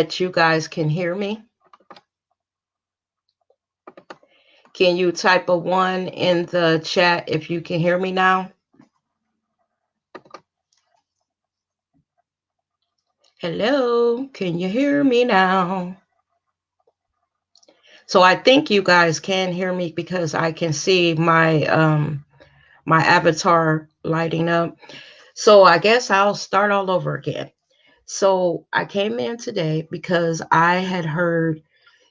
that you guys can hear me. Can you type a one in the chat if you can hear me now? Hello, can you hear me now? So I think you guys can hear me because I can see my avatar lighting up. So I guess I'll start all over again. So I came in today because I had heard,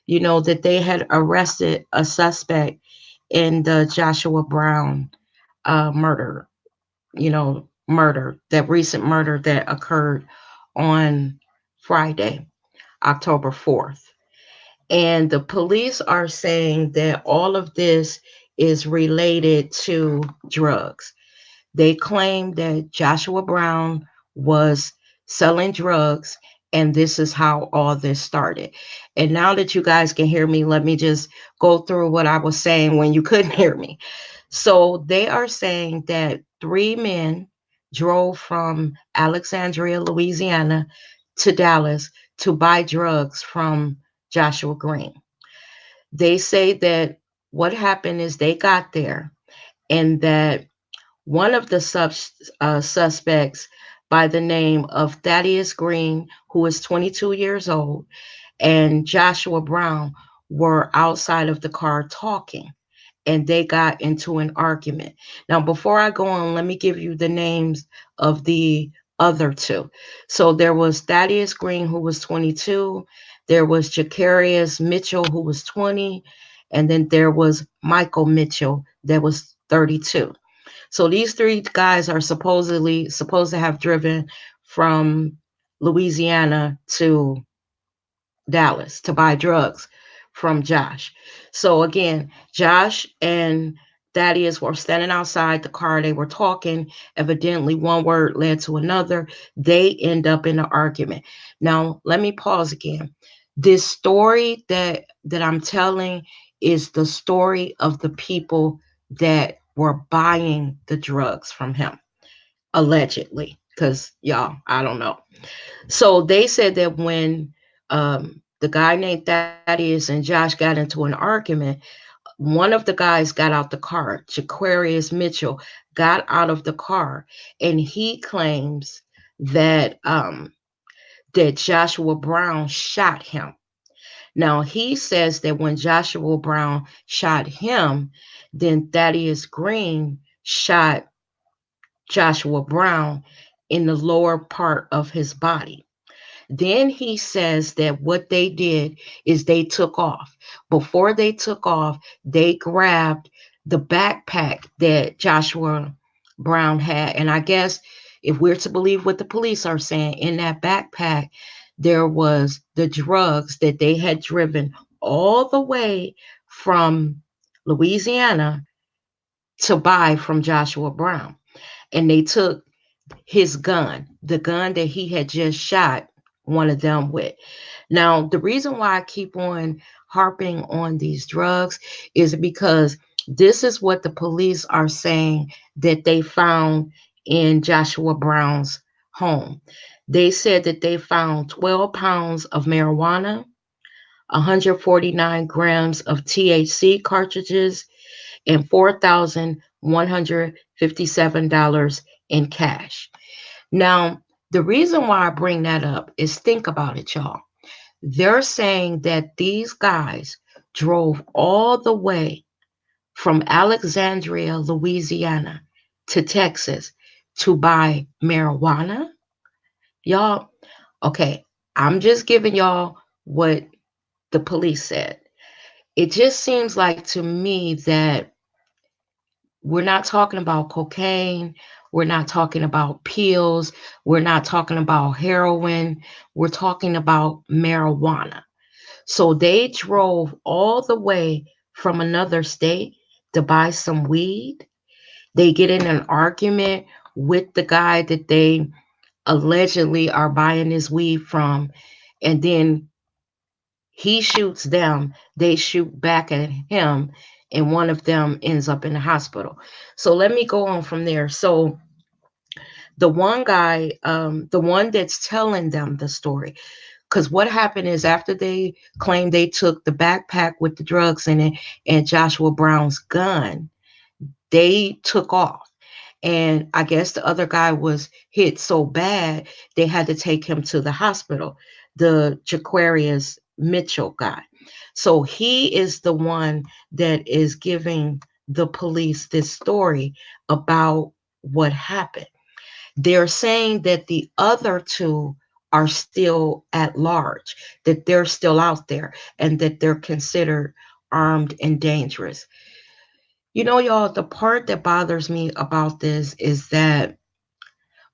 that they had arrested a suspect in the Joshua Brown murder, that recent murder that occurred on Friday, October 4th. And the police are saying that all of this is related to drugs. They claim that Joshua Brown was selling drugs, and this is how all this started. And now that you guys can hear me, let me just go through what I was saying when you couldn't hear me. So they are saying that three men drove from Alexandria, Louisiana to Dallas to buy drugs from Joshua Green. They say that what happened is they got there and that one of the suspects by the name of Thaddeus Green, who is 22 years old, and Joshua Brown were outside of the car talking, and they got into an argument. Now, before I go on, let me give you the names of the other two. So there was Thaddeus Green, who was 22. There was Jacarius Mitchell, who was 20. And then there was Michael Mitchell, that was 32. So these three guys are supposedly supposed to have driven from Louisiana to Dallas to buy drugs from Josh. So again, Josh and Thaddeus were standing outside the car. They were talking. Evidently, one word led to another. They end up in an argument. Now, let me pause again. This story that I'm telling is the story of the people that were buying the drugs from him, allegedly. Because y'all, I don't know. So they said that when the guy named Thaddeus and Josh got into an argument, one of the guys got out the car. Jaquarius Mitchell got out of the car, and he claims that that Joshua Brown shot him. Now he says that when Joshua Brown shot him, then Thaddeus Green shot Joshua Brown in the lower part of his body. Then he says that what they did is they took off. Before they took off, they grabbed the backpack that Joshua Brown had. And I guess if we're to believe what the police are saying, in that backpack, there was the drugs that they had driven all the way from Louisiana to buy from Joshua Brown. And they took his gun, the gun that he had just shot one of them with. Now, the reason why I keep on harping on these drugs is because this is what the police are saying that they found in Joshua Brown's home. They said that they found 12 pounds of marijuana, 149 grams of THC cartridges, and $4,157 in cash. Now, the reason why I bring that up is think about it, y'all. They're saying that these guys drove all the way from Alexandria, Louisiana to Texas to buy marijuana. Y'all, okay, I'm just giving y'all what the police said. It just seems like to me that we're not talking about cocaine. We're not talking about pills. We're not talking about heroin. We're talking about marijuana. So they drove all the way from another state to buy some weed. They get in an argument with the guy that they allegedly are buying this weed from. And then he shoots them, they shoot back at him, and one of them ends up in the hospital. So let me go on from there. So the one guy, the one that's telling them the story, Because what happened is after they claimed they took the backpack with the drugs in it and Joshua Brown's gun, they took off. And I guess the other guy was hit so bad they had to take him to the hospital, the Jaquarius Mitchell guy. So he is the one that is giving the police this story about what happened. They're saying that the other two are still at large, that they're still out there, and that they're considered armed and dangerous. You know, y'all, the part that bothers me about this is that,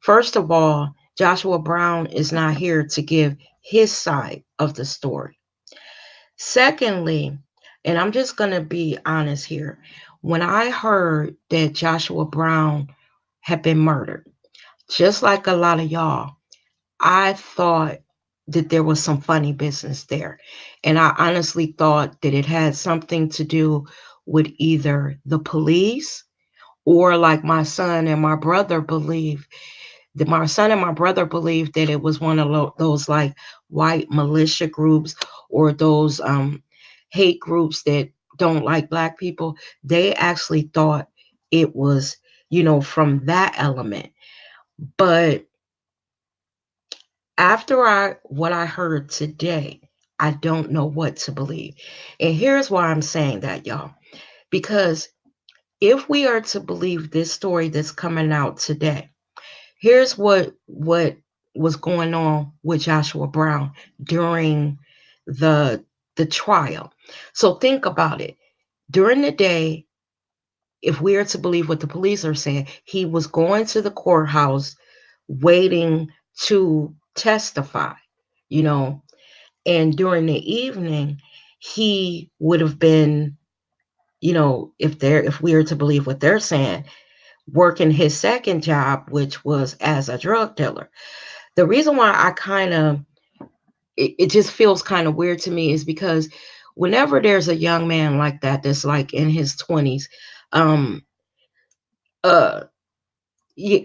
first of all, Joshua Brown is not here to give his side of the story. Secondly, and I'm just going to be honest here, when I heard that Joshua Brown had been murdered, just like a lot of y'all, I thought that there was some funny business there. And I honestly thought that it had something to do with either the police, or like my son and my brother believed that it was one of those like white militia groups, or those hate groups that don't like black people. They actually thought it was, from that element. But after I what I heard today, I don't know what to believe. And here's why I'm saying that, y'all. Because if we are to believe this story that's coming out today, here's what was going on with Joshua Brown during the the trial. So think about it. During the day, if we are to believe what the police are saying, he was going to the courthouse waiting to testify, you know, and during the evening, he would have been, if we are to believe what they're saying, working his second job, which was as a drug dealer. The reason why I kind of it just feels kind of weird to me is because whenever there's a young man like that that's like in his 20s, um uh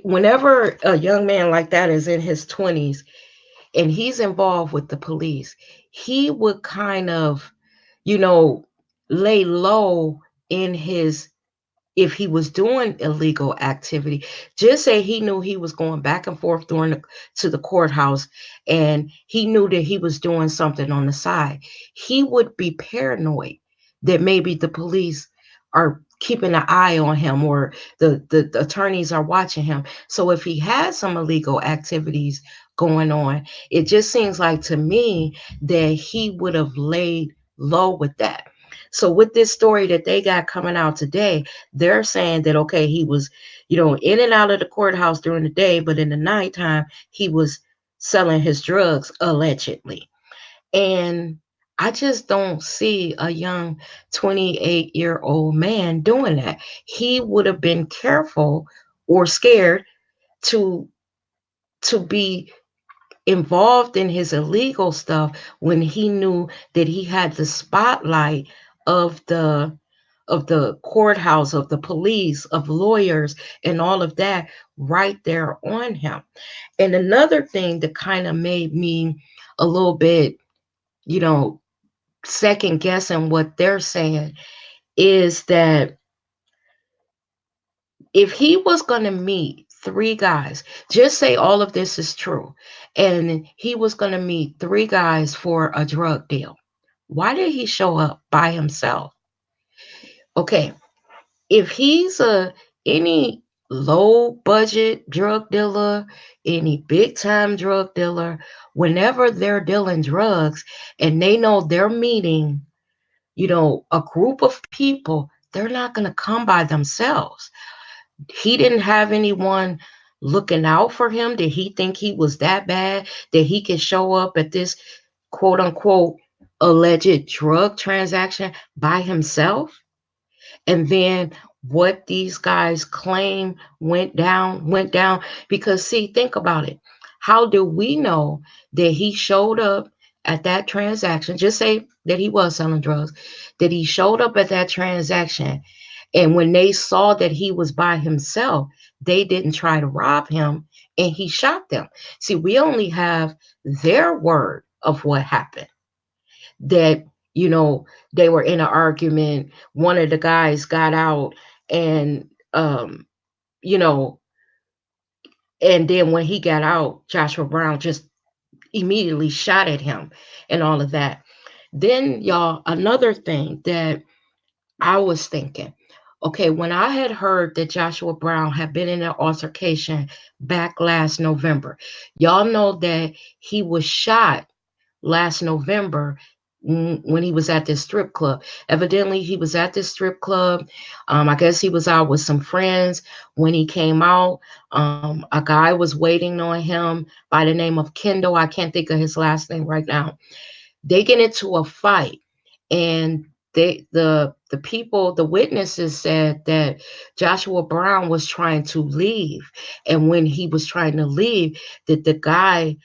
whenever a young man like that is in his 20s and he's involved with the police, he would kind of, you know, lay low in his, if he was doing illegal activity. Just say he knew he was going back and forth to the courthouse, and he knew that he was doing something on the side, he would be paranoid that maybe the police are keeping an eye on him, or the attorneys are watching him. So if he had some illegal activities going on, it just seems like to me that he would have laid low with that. So with this story that they got coming out today, they're saying that, okay, he was, in and out of the courthouse during the day, but in the nighttime, he was selling his drugs allegedly. And I just don't see a young 28-year-old man doing that. He would have been careful or scared to be involved in his illegal stuff when he knew that he had the spotlight of the courthouse, of the police, of lawyers, and all of that right there on him. And another thing that kind of made me a little bit, you know, second guessing what they're saying is that if he was going to meet three guys, just say all of this is true, and he was going to meet three guys for a drug deal, why did he show up by himself? Okay, if he's any low budget drug dealer, any big time drug dealer, whenever they're dealing drugs and they know they're meeting, a group of people, they're not going to come by themselves. He didn't have anyone looking out for him. Did he think he was that bad that he could show up at this quote unquote alleged drug transaction by himself? And then what these guys claim went down. Because, see, think about it. How do we know that he showed up at that transaction? Just say that he was selling drugs, that he showed up at that transaction. And when they saw that he was by himself, they didn't try to rob him and he shot them. See, we only have their word of what happened. That, you know, they were in an argument. One of the guys got out and, you know, and then when he got out, Joshua Brown just immediately shot at him and all of that. Then, y'all, another thing that I was thinking, okay, when I had heard that Joshua Brown had been in an altercation back last November, y'all know that he was shot last November when he was at this strip club. Evidently, he was at this strip club. I guess he was out with some friends. When he came out, a guy was waiting on him by the name of Kendall. I can't think of his last name right now. They get into a fight, and the people, the witnesses said that Joshua Brown was trying to leave, and when he was trying to leave, that the guy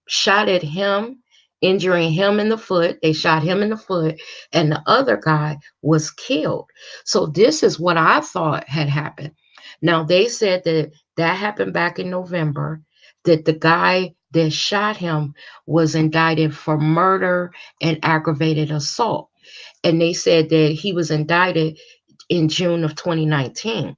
shot at him, injuring him in the foot. They shot him in the foot, and the other guy was killed. So this is what I thought had happened. Now they said that that happened back in November, that the guy that shot him was indicted for murder and aggravated assault. And they said that he was indicted in June of 2019,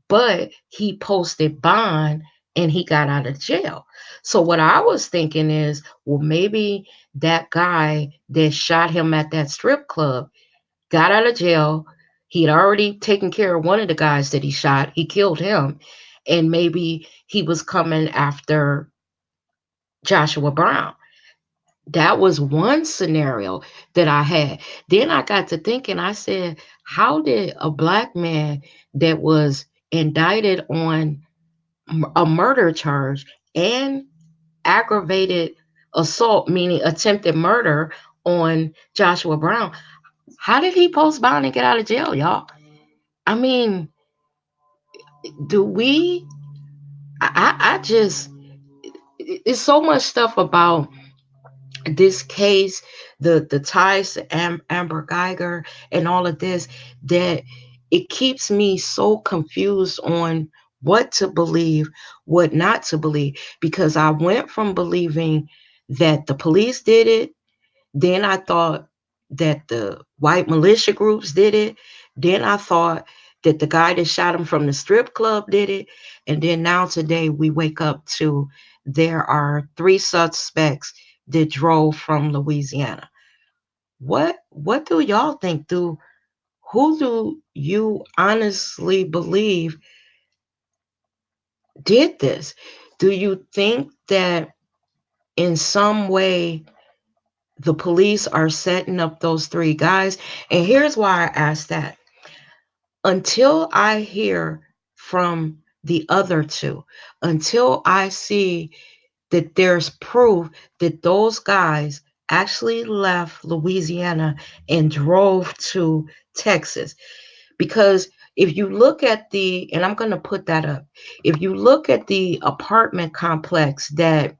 but he posted bond and he got out of jail. So what I was thinking is, well, maybe that guy that shot him at that strip club got out of jail. He'd already taken care of one of the guys that he shot. He killed him. And maybe he was coming after Joshua Brown. That was one scenario that I had. Then I got to thinking, I said, how did a black man that was indicted on a murder charge and aggravated assault, meaning attempted murder on Joshua Brown, how did he post bond and get out of jail, y'all? I mean, do we? I just, it's so much stuff about this case, the ties to Amber Geiger and all of this, that it keeps me so confused on what to believe, what not to believe, because I went from believing that the police did it, then I thought that the white militia groups did it, then I thought that the guy that shot him from the strip club did it, and then now today we wake up to there are three suspects that drove from Louisiana. What do y'all think? Do Who do you honestly believe did this? Do you think that in some way the police are setting up those three guys? And here's why I ask that. Until I hear from the other two, until I see that there's proof that those guys actually left Louisiana and drove to Texas. Because if you look at and I'm going to put that up, if you look at the apartment complex that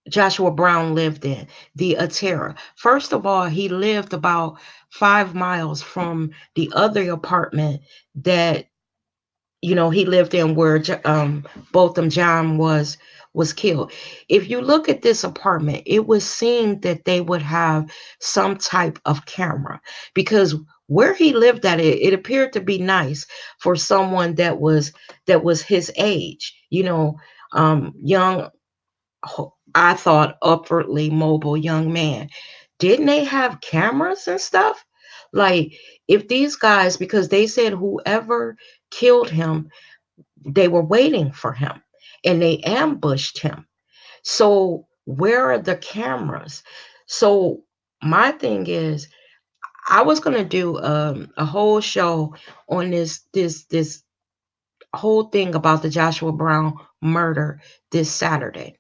Joshua Brown lived in, the Atera. First of all, he lived about 5 miles from the other apartment that he lived in, where Botham John was killed. If you look at this apartment, it would seem that they would have some type of camera, because where he lived at, it appeared to be nice for someone that was his age, young, I thought upwardly mobile young man. Didn't they have cameras and stuff? Like, if these guys, because they said whoever killed him, they were waiting for him and they ambushed him. So where are the cameras? So my thing is, I was gonna do a whole show on this whole thing about the Joshua Brown murder this Saturday.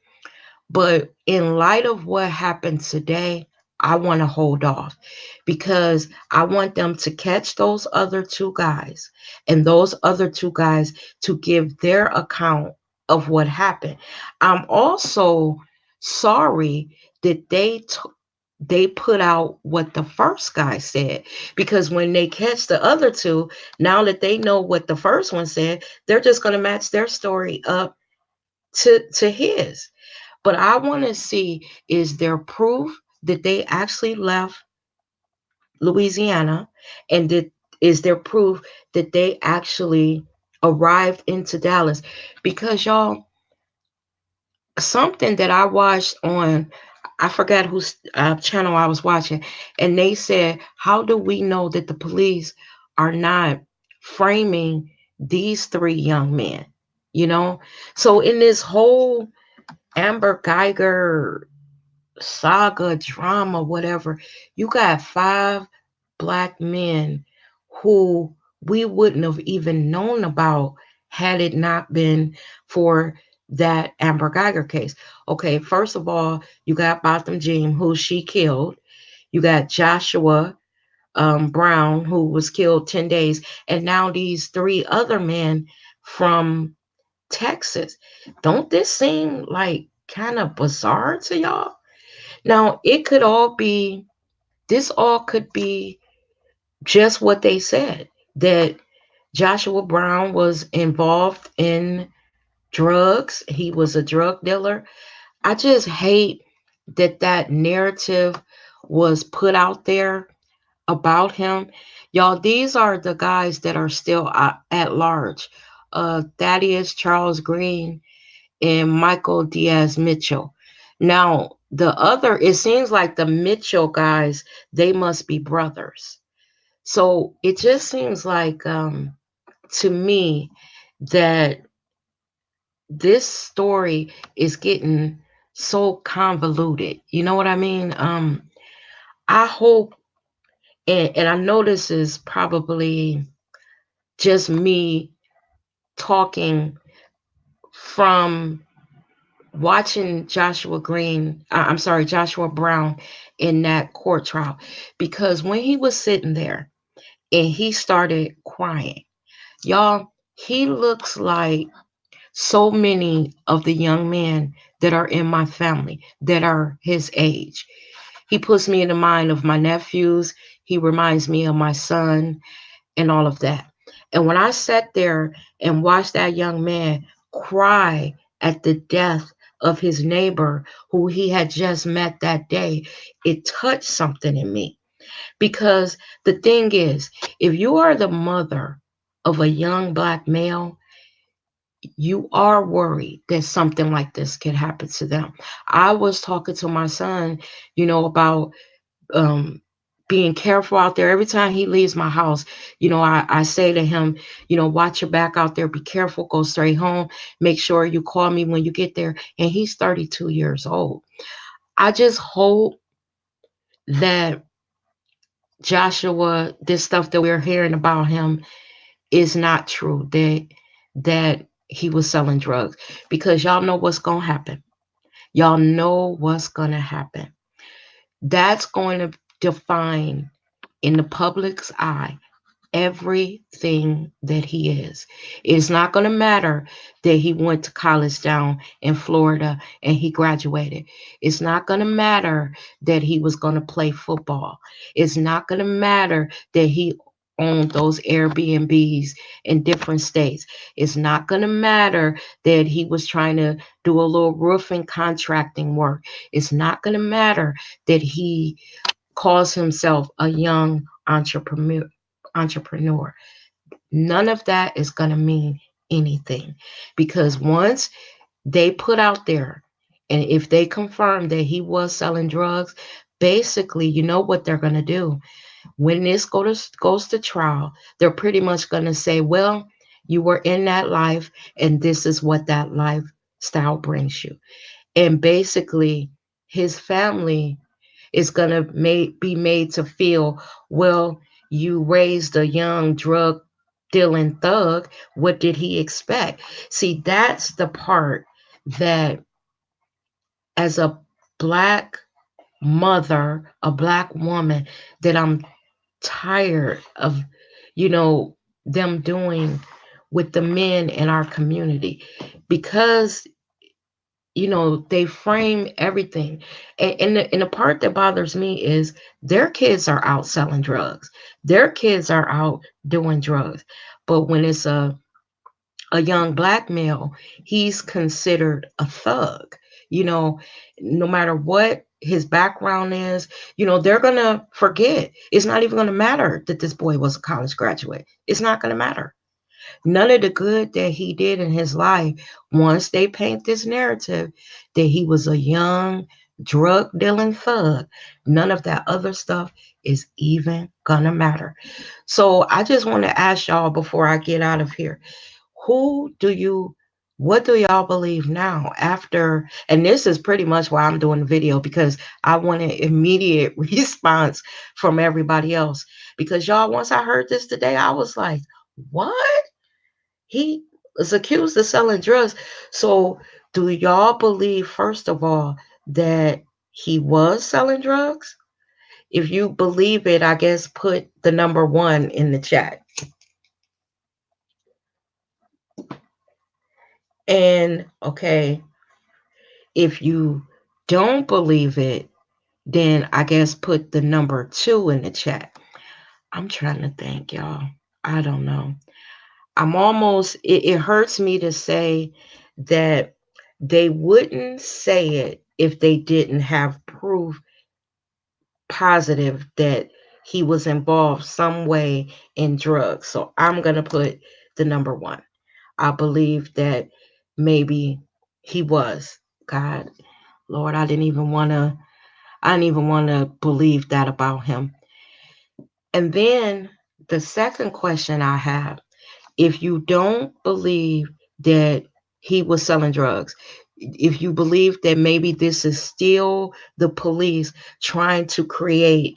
But in light of what happened today, I want to hold off, because I want them to catch those other two guys, and those other two guys to give their account of what happened. I'm also sorry that they put out what the first guy said, because when they catch the other two, now that they know what the first one said, they're just going to match their story up to his. But I want to see, is there proof that they actually left Louisiana, and is there proof that they actually arrived into Dallas? Because y'all, something that I watched on, I forgot whose channel I was watching, and they said, how do we know that the police are not framing these three young men? You know, so in this whole Amber Geiger saga, drama, whatever, you got five black men who we wouldn't have even known about had it not been for that Amber Geiger case. Okay, first of all, you got Botham Jean, who she killed. You got Joshua Brown, who was killed 10 days. And now these three other men from Texas. Don't this seem like kind of bizarre to y'all? Now, this all could be just what they said, that Joshua Brown was involved in drugs. He was a drug dealer. I just hate that that narrative was put out there about him. Y'all, these are the guys that are still at large. Thaddeus Charles Green and Michael Diaz Mitchell. Now, it seems like the Mitchell guys, they must be brothers. So it just seems like, to me, that this story is getting so convoluted. You know what I mean? I hope, and I know this is probably just me talking from watching Joshua Brown in that court trial, because when he was sitting there and he started crying, y'all, he looks like so many of the young men that are in my family that are his age. He puts me in the mind of my nephews. He reminds me of my son and all of that. And when I sat there and watched that young man cry at the death of his neighbor who he had just met that day, it touched something in me. Because the thing is, if you are the mother of a young black male, you are worried that something like this could happen to them. I was talking to my son, about um, being careful out there. Every time he leaves my house, I say to him, watch your back out there, be careful, go straight home, make sure you call me when you get there. And he's 32 years old. I just hope that Joshua, this stuff that we're hearing about him is not true, that he was selling drugs, because y'all know what's going to happen. Y'all know what's going to happen. That's going to define in the public's eye everything that he is. It's not going to matter that he went to college down in Florida and he graduated. It's not going to matter that he was going to play football. It's not going to matter that he owned those Airbnbs in different states. It's not going to matter that he was trying to do a little roofing contracting work. It's not going to matter that he calls himself a young entrepreneur. None of that is going to mean anything, because once they put out there, and if they confirm that he was selling drugs, basically, you know what they're going to do when this goes to trial. They're pretty much going to say, well, you were in that life, and this is what that lifestyle brings you. And basically, his family is going to be made to feel, well, you raised a young drug dealing thug. What did he expect? See, that's the part that, as a black mother, a black woman, that I'm tired of, you know, them doing with the men in our community, because they frame everything. And the part that bothers me is their kids are out selling drugs, their kids are out doing drugs, but when it's a young black male, he's considered a thug. you know, no matter what his background is, they're going to forget. It's not even going to matter that this boy was a college graduate. It's not going to matter. None of the good that he did in his life, once they paint this narrative that he was a young drug dealing thug, none of that other stuff is even gonna matter. So I just want to ask y'all before I get out of here, who do you what do y'all believe now after, and this is pretty much why I'm doing the video, because I want an immediate response from everybody else. Because y'all, once I heard this today, I was like, what? He was accused of selling drugs. So, do y'all believe, first of all, that he was selling drugs? If you believe it, I guess put the number one in the chat. And okay, if you don't believe it, then I guess put the number two in the chat. I'm trying to think, y'all. I don't know. It hurts me to say that they wouldn't say it if they didn't have proof positive that he was involved some way in drugs. So I'm going to put the number one. I believe that maybe he was. God, Lord, I didn't even want to believe that about him. And then the second question I have, if you don't believe that he was selling drugs, if you believe that maybe this is still the police trying to create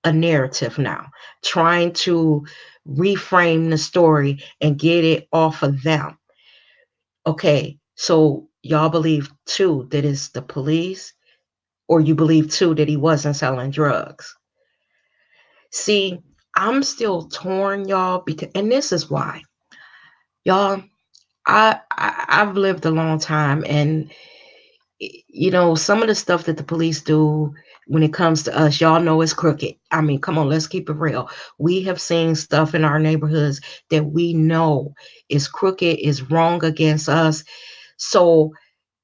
a narrative now, trying to reframe the story and get it off of them. Okay, so y'all believe too that it's the police, or you believe too that he wasn't selling drugs? See, I'm still torn, y'all, because, and this is why, y'all. I've lived a long time, and some of the stuff that the police do when it comes to us, y'all know it's crooked. I mean, come on, let's keep it real. We have seen stuff in our neighborhoods that we know is crooked, is wrong against us. So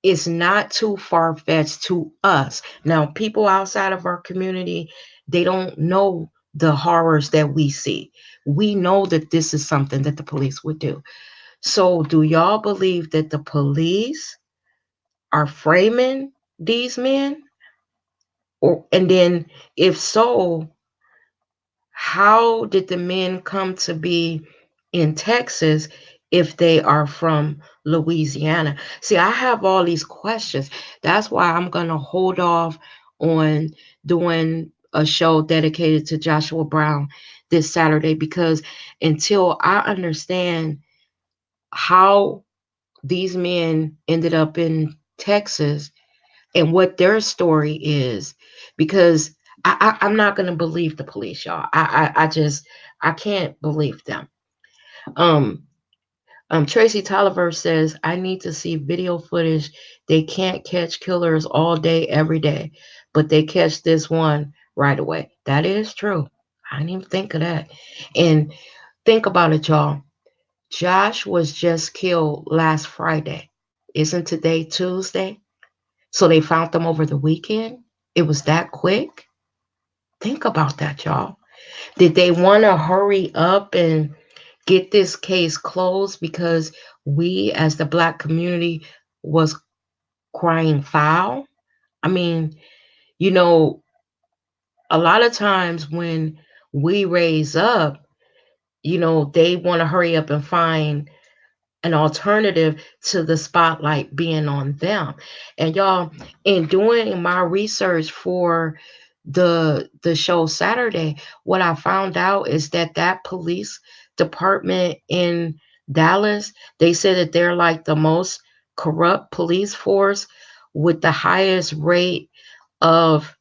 it's not too far fetched to us. Now, people outside of our community, they don't know the horrors that we see. We know that this is something that the police would do. So, do y'all believe that the police are framing these men? Or, and then, if so, how did the men come to be in Texas if they are from Louisiana? See, I have all these questions. That's why I'm going to hold off on doing a show dedicated to Joshua Brown this Saturday, because until I understand how these men ended up in Texas and what their story is, because I'm not going to believe the police, y'all. I can't believe them. Um, Tracy Tolliver says, I need to see video footage. They can't catch killers all day, every day, but they catch this one right away. That is true. I didn't even think of that. And think about it, y'all. Josh was just killed last Friday. Isn't today Tuesday? So they found them over the weekend. It was that quick. Think about that, y'all. Did they want to hurry up and get this case closed because we as the Black community was crying foul? I mean, you know, a lot of times when we raise up, they want to hurry up and find an alternative to the spotlight being on them. And y'all, in doing my research for the show Saturday, what I found out is that police department in Dallas, they said that they're like the most corrupt police force with the highest rate of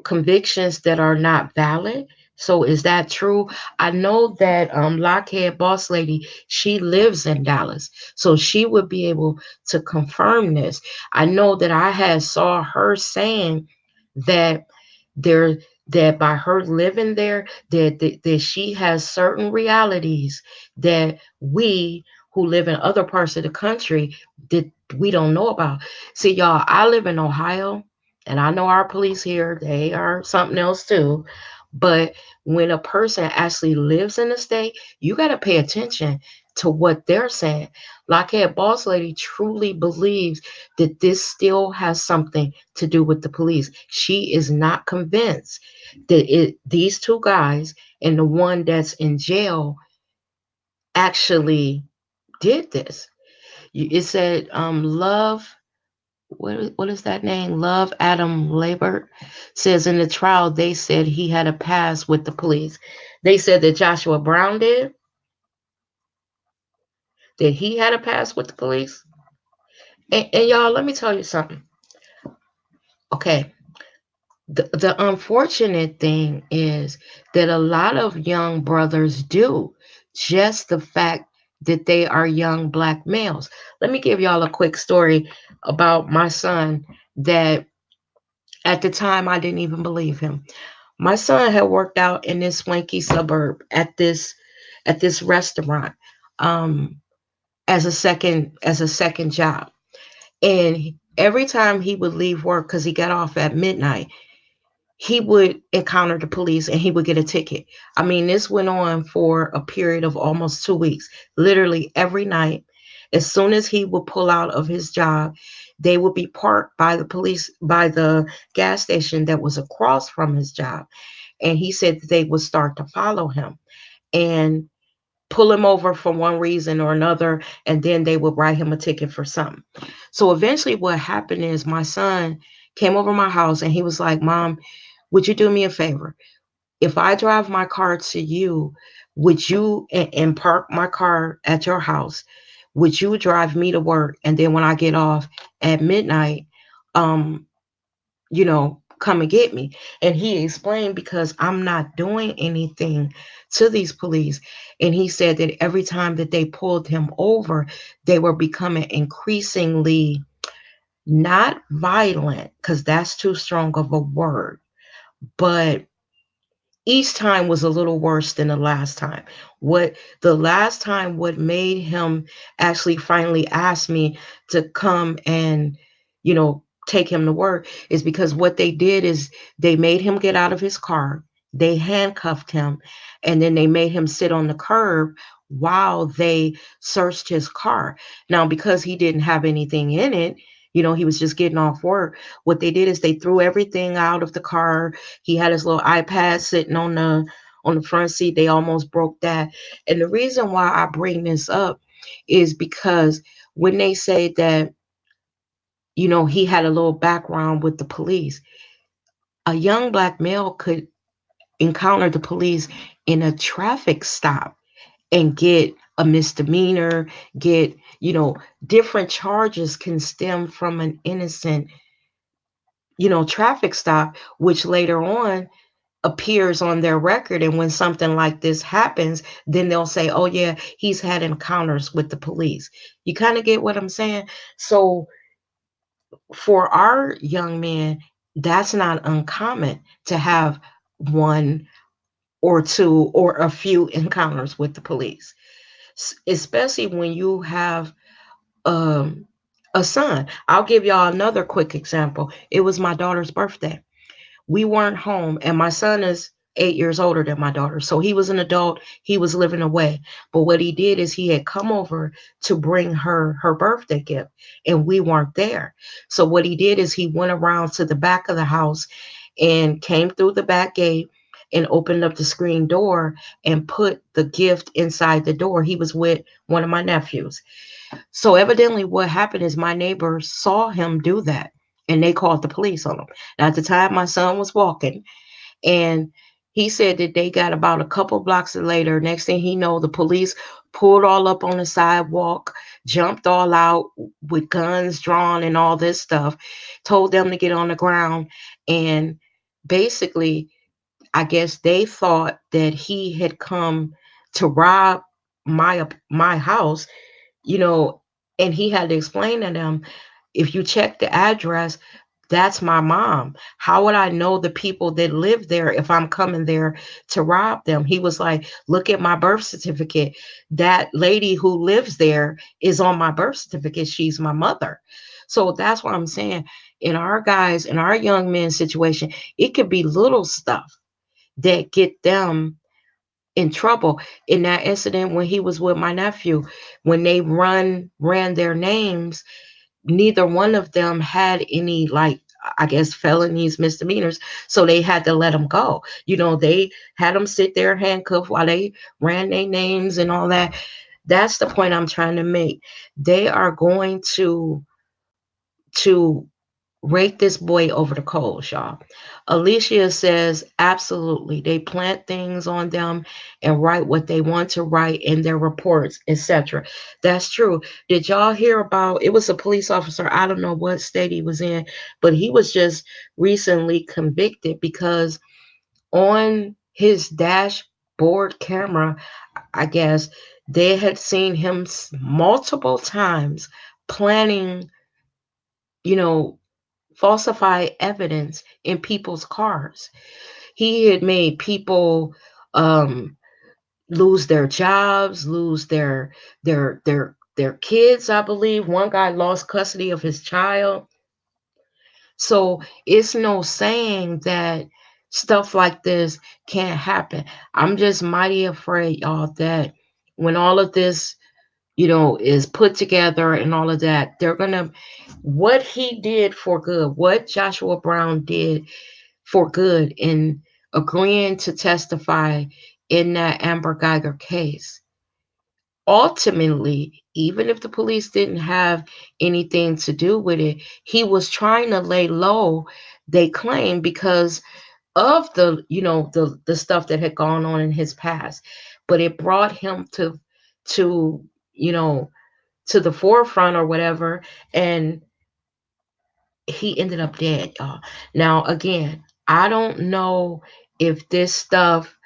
convictions that are not valid. So is that true? I know that Lockhead boss lady, she lives in Dallas, so she would be able to confirm this. I know that I had saw her saying that there that by her living there, that she has certain realities that we who live in other parts of the country that we don't know about. See, y'all, I live in Ohio, and I know our police here, they are something else too. But when a person actually lives in the state, you got to pay attention to what they're saying. Lockheed Boss Lady truly believes that this still has something to do with the police. She is not convinced that these two guys and the one that's in jail actually did this. It said, Love, what is that name? Love Adam Labert says in the trial, they said he had a past with the police. They said that Joshua Brown did, that he had a past with the police. And y'all, let me tell you something. Okay. The unfortunate thing is that a lot of young brothers do, just the fact that they are young black males. Let me give y'all a quick story about my son that at the time I didn't even believe him. My son had worked out in this swanky suburb at this restaurant um, as a second job. And every time he would leave work because he got off at midnight, he would encounter the police and he would get a ticket. I mean, this went on for a period of almost 2 weeks. Literally every night, as soon as he would pull out of his job, they would be parked by the police, by the gas station that was across from his job. And he said that they would start to follow him and pull him over for one reason or another. And then they would write him a ticket for something. So eventually, what happened is my son came over my house and he was like, Mom, would you do me a favor? If I drive my car to you, would you and park my car at your house? Would you drive me to work? And then when I get off at midnight, um, come and get me. And he explained because I'm not doing anything to these police. And he said that every time that they pulled him over, they were becoming increasingly not violent, because that's too strong of a word, but each time was a little worse than the last time. What made him actually finally ask me to come and, take him to work is because what they did is they made him get out of his car, they handcuffed him, and then they made him sit on the curb while they searched his car. Now, because he didn't have anything in it, he was just getting off work. What they did is they threw everything out of the car. He had his little iPad sitting on the front seat. They almost broke that. And the reason why I bring this up is because when they say that, he had a little background with the police, a young black male could encounter the police in a traffic stop and get a misdemeanor, get, different charges can stem from an innocent, traffic stop, which later on appears on their record. And when something like this happens, then they'll say, oh, yeah, he's had encounters with the police. You kind of get what I'm saying? So for our young men, that's not uncommon to have one or two or a few encounters with the police, especially when you have um, a son. I'll give y'all another quick example. It was my daughter's birthday. We weren't home, and my son is 8 years older than my daughter, so he was an adult. He was living away, but what he did is he had come over to bring her birthday gift, and we weren't there. So what he did is he went around to the back of the house and came through the back gate and opened up the screen door and put the gift inside the door. He was with one of my nephews. So evidently what happened is my neighbors saw him do that and they called the police on him. Now, at the time, my son was walking, and he said that they got about a couple blocks later. Next thing he know, the police pulled all up on the sidewalk, jumped all out with guns drawn and all this stuff, told them to get on the ground. And basically, I guess they thought that he had come to rob my house, you know, and he had to explain to them, if you check the address, That's my mom. How would I know the people that live there if I'm coming there to rob them? He was like, look at my birth certificate. That lady who lives there is on my birth certificate. She's my mother. So that's what I'm saying. In our guys, in our young men situation, it could be little stuff that get them in trouble. In that incident when he was with my nephew, when they ran their names, neither one of them had any, like, I guess, felonies, misdemeanors, so they had to let them go. They had them sit there handcuffed while they ran their names and all that. That's the point I'm trying to make. They are going to rake this boy over the coals, y'all. Alicia says absolutely. They plant things on them and write what they want to write in their reports, etc. That's true. Did y'all hear about, it was a police officer, I don't know what state he was in, but he was just recently convicted because on his dashboard camera, I guess, they had seen him multiple times planning, you know, falsify evidence in people's cars. He had made people um, lose their jobs, lose their kids. I believe one guy lost custody of his child. So it's no saying that stuff like this can't happen. I'm just mighty afraid, y'all, that when all of this, is put together and all of that, they're gonna, what he did for good, what Joshua Brown did for good in agreeing to testify in that Amber Geiger case. Ultimately, even if the police didn't have anything to do with it, he was trying to lay low, they claim, because of the stuff that had gone on in his past. But it brought him to you know to the forefront or whatever, and he ended up dead, y'all. Now, again, I don't know if this stuff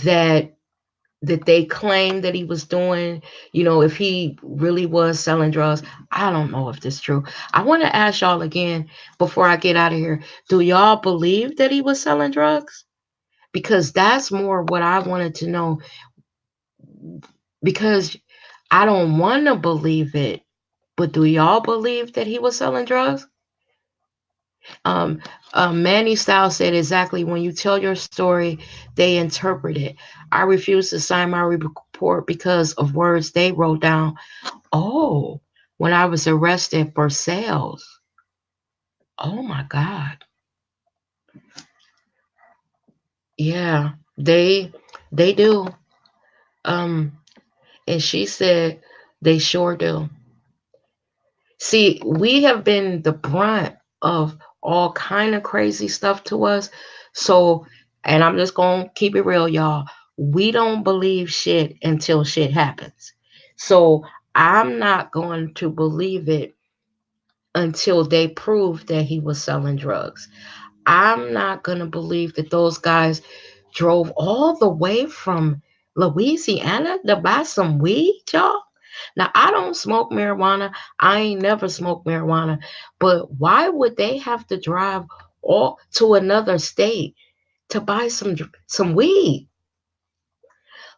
that they claim that he was doing, if he really was selling drugs. I don't know if this is true. I want to ask y'all again before I get out of here. Do y'all believe that he was selling drugs? Because that's more what I wanted to know. Because I don't want to believe it, but do y'all believe that he was selling drugs? Um, Manny Style said exactly, when you tell your story, they interpret it. I refuse to sign my report because of words they wrote down. Oh, when I was arrested for sales. Oh my God. Yeah, they do. Um, and she said they sure do. See, we have been the brunt of all kind of crazy stuff to us. So, and I'm just going to keep it real, y'all. We don't believe shit until shit happens. So, I'm not going to believe it until they prove that he was selling drugs. I'm not going to believe that those guys drove all the way from Louisiana to buy some weed, y'all. Now, I don't smoke marijuana. I ain't never smoked marijuana. But why would they have to drive all to another state to buy some weed?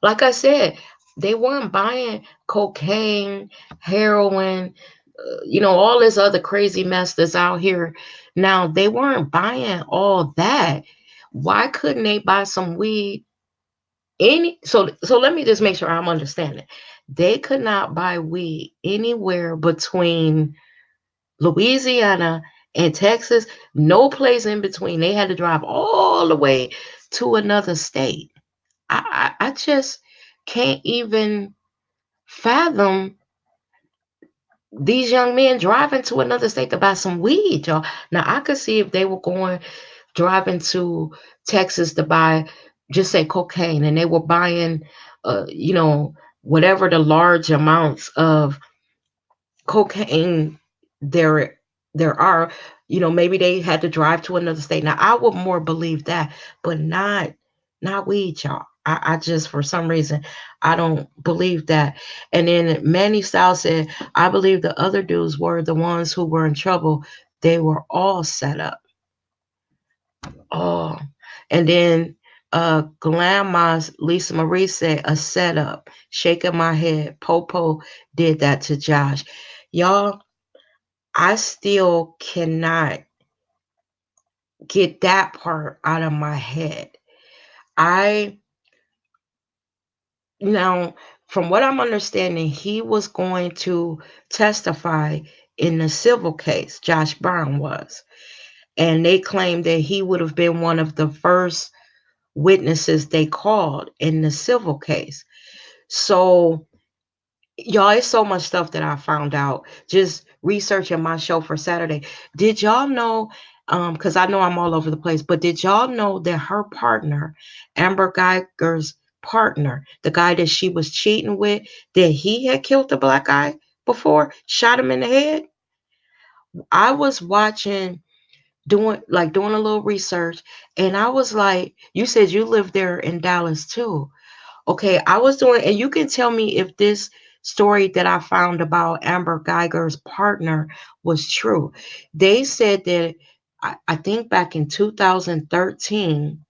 Like I said, they weren't buying cocaine, heroin, all this other crazy mess that's out here. Now, they weren't buying all that. Why couldn't they buy some weed? So let me just make sure I'm understanding. They could not buy weed anywhere between Louisiana and Texas, no place in between. They had to drive all the way to another state. I just can't even fathom these young men driving to another state to buy some weed, y'all. Now, I could see if they were going driving to Texas to buy, just say, cocaine, and they were buying, whatever the large amounts of cocaine there there are, maybe they had to drive to another state. Now, I would more believe that, but not weed, y'all. I just, for some reason, I don't believe that. And then Manny Style said, I believe the other dudes were the ones who were in trouble. They were all set up. Oh, and then Grandma's Lisa Marie said a setup. Shaking my head. Popo did that to Josh. Y'all, I still cannot get that part out of my head. I Now, from what I'm understanding, he was going to testify in the civil case. Josh Brown was. And they claimed that he would have been one of the first witnesses they called in the civil case. So, y'all, it's so much stuff that I found out just researching my show for Saturday. Did y'all know? Because I know I'm all over the place, but did y'all know that her partner, Amber Geiger's partner, the guy that she was cheating with, that he had killed the black guy before, shot him in the head? I was watching, doing a little research, and I was like, you said you live there in Dallas too. Okay, I was doing, and you can tell me if this story that I found about Amber Geiger's partner was true. They said that, I think back in 2013,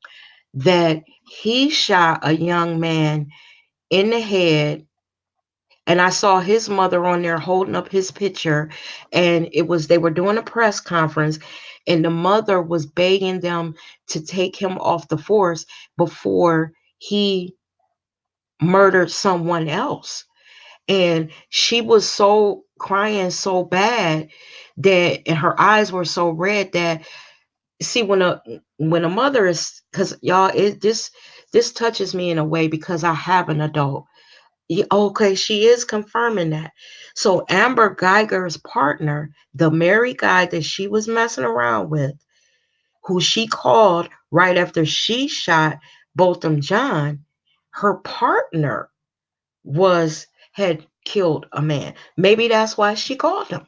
that he shot a young man in the head, and I saw his mother on there holding up his picture, and they were doing a press conference, and the mother was begging them to take him off the force before he murdered someone else. And she was so crying so bad that, and her eyes were so red that, see, when a mother is, because y'all, this touches me in a way because I have an adult. Okay, she is confirming that. So Amber Geiger's partner, the married guy that she was messing around with, who she called right after she shot Botham John, her partner was had killed a man. Maybe that's why she called him.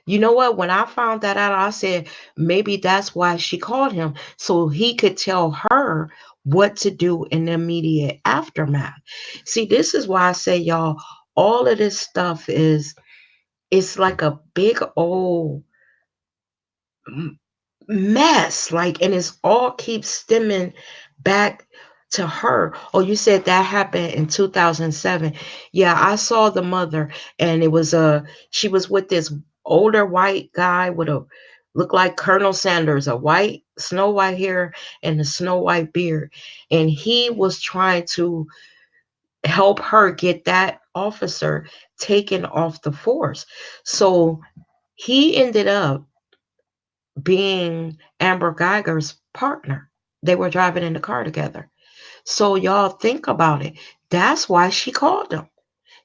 You know what? When I found that out, I said maybe that's why she called him, so he could tell her what to do in the immediate aftermath. See, this is why I say, y'all, all of this stuff it's like a big old mess, like, and it's all keeps stemming back to her. Oh, you said that happened in 2007. Yeah, I saw the mother, and it was she was with this older white guy with a looked like Colonel Sanders, a white snow white hair and a snow white beard, and he was trying to help her get that officer taken off the force. So he ended up being Amber Geiger's partner. They were driving in the car together. So y'all think about it. That's why she called him.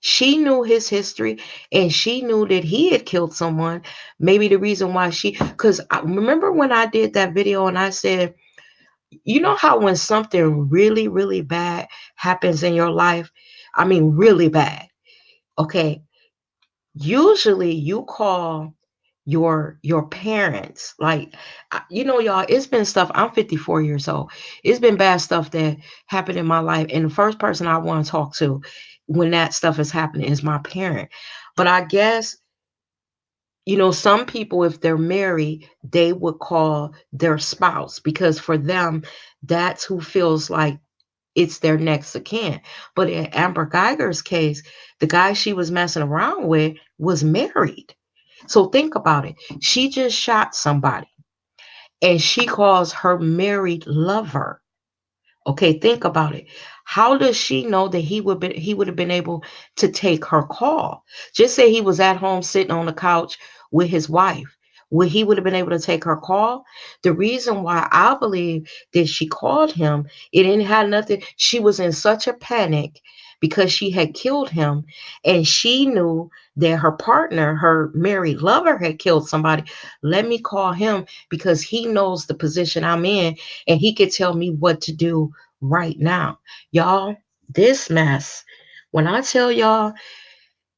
She knew his history, and she knew that he had killed someone. Maybe the reason why because I remember when I did that video and I said, you know how when something really, really bad happens in your life, I mean, really bad, okay, usually you call your parents, like, y'all, it's been stuff. I'm 54 years old. It's been bad stuff that happened in my life, and the first person I want to talk to when that stuff is happening is my parent. But I guess, some people, if they're married, they would call their spouse, because for them, that's who feels like it's their next of kin. But in Amber Geiger's case, the guy she was messing around with was married. So think about it. She just shot somebody, and she calls her married lover. Okay, think about it. How does she know that he would have been able to take her call? Just say he was at home sitting on the couch with his wife. He would have been able to take her call? The reason why I believe that she called him, it didn't have nothing. She was in such a panic because she had killed him, and she knew that her partner, her married lover, had killed somebody. Let me call him because he knows the position I'm in, and he could tell me what to do right now. Y'all, this mess, when I tell y'all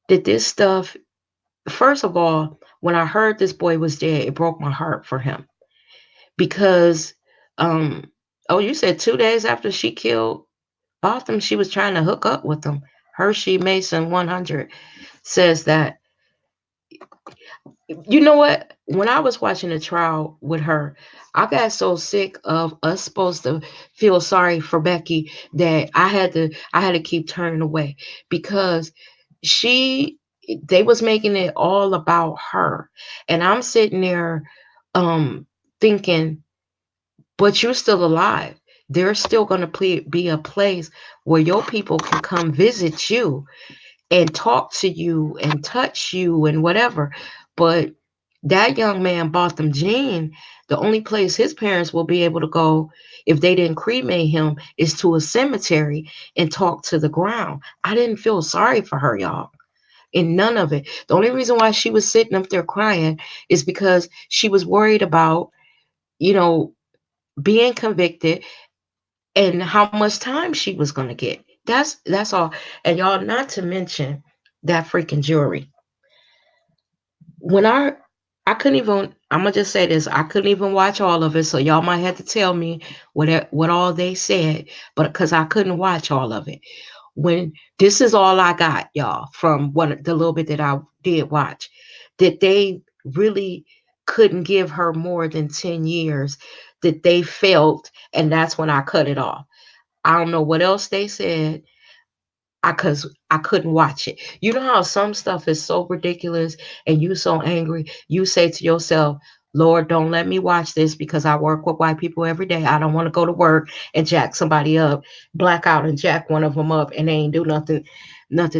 that this stuff, first of all, when I heard this boy was dead, it broke my heart for him because, um, oh, you said 2 days after she killed Botham, she was trying to hook up with him. Hershey Mason 100 says that You know what? When I was watching the trial with her, I got so sick of us supposed to feel sorry for Becky that I had to keep turning away because she they was making it all about her. And I'm sitting there thinking, but you're still alive. There's still going to be a place where your people can come visit you and talk to you and touch you and whatever. But that young man, Botham Jean, the only place his parents will be able to go if they didn't cremate him is to a cemetery and talk to the ground. I didn't feel sorry for her, y'all. In none of it. The only reason why she was sitting up there crying is because she was worried about, you know, being convicted and how much time she was going to get. That's all. And y'all, not to mention that freaking jury. When I couldn't even, I'm gonna just say this, I couldn't even watch all of it, so y'all might have to tell me what all they said, but because I couldn't watch all of it. When this is all I got, y'all, from what the little bit that I did watch, that they really couldn't give her more than 10 years, that they felt, and that's when I cut it off. I don't know what else they said. Cause I couldn't watch it. You know how some stuff is so ridiculous and you so angry, you say to yourself, Lord, don't let me watch this because I work with white people every day. I don't want to go to work and jack somebody up, black out and jack one of them up and they ain't do nothing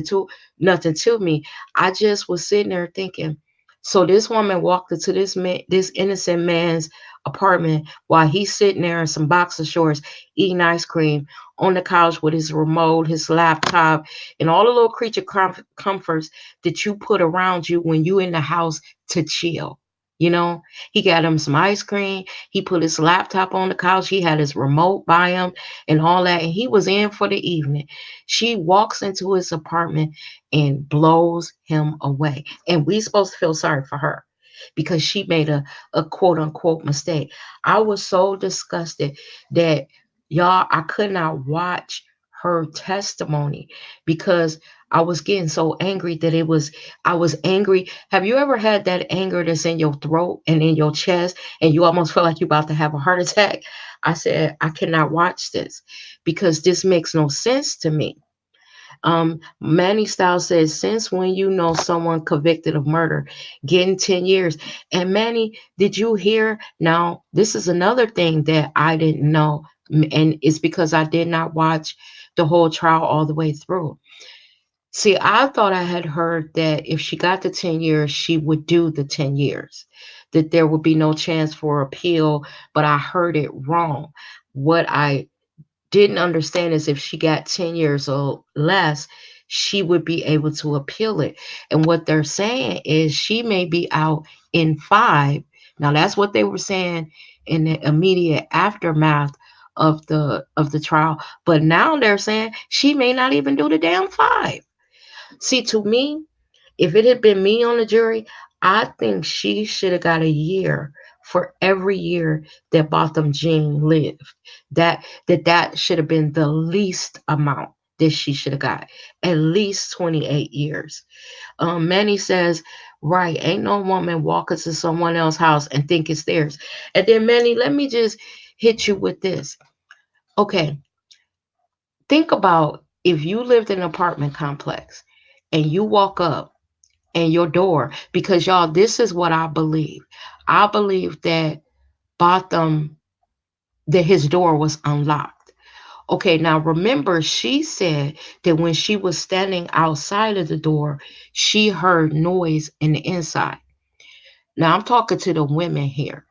to nothing to me. I just was sitting there thinking, so this woman walked into this innocent man's apartment while he's sitting there in some boxer shorts eating ice cream on the couch with his remote, his laptop, and all the little creature comforts that you put around you when you in the house to chill. You know, he got him some ice cream. He put his laptop on the couch. He had his remote by him and all that. And he was in for the evening. She walks into his apartment and blows him away. And we supposed to feel sorry for her because she made a quote unquote mistake. I was so disgusted that y'all, I could not watch her testimony because I was getting so angry that I was angry. Have you ever had that anger that's in your throat and in your chest and you almost feel like you're about to have a heart attack? I said, I cannot watch this because this makes no sense to me. Manny Styles says, since when you know someone convicted of murder, getting 10 years. And Manny, did you hear? Now, this is another thing that I didn't know, and it's because I did not watch the whole trial all the way through. See, I thought I had heard that if she got the 10 years, she would do the 10 years, that there would be no chance for appeal, but I heard it wrong. What I didn't understand is if she got 10 years or less, she would be able to appeal it. And what they're saying is she may be out in 5. Now that's what they were saying in the immediate aftermath of the trial. But now they're saying she may not even do the damn 5. See, to me, if it had been me on the jury, I think she should have got a year for every year that Botham Jean lived. That should have been the least amount that she should have got. At least 28 years. Manny says, right, ain't no woman walking to someone else's house and think it's theirs. And then Manny, let me just hit you with this. Okay, think about if you lived in an apartment complex and you walk up and your door, because y'all, this is what I believe. I believe that Botham, that his door was unlocked. Okay, now remember, she said that when she was standing outside of the door, she heard noise in the inside. Now I'm talking to the women here.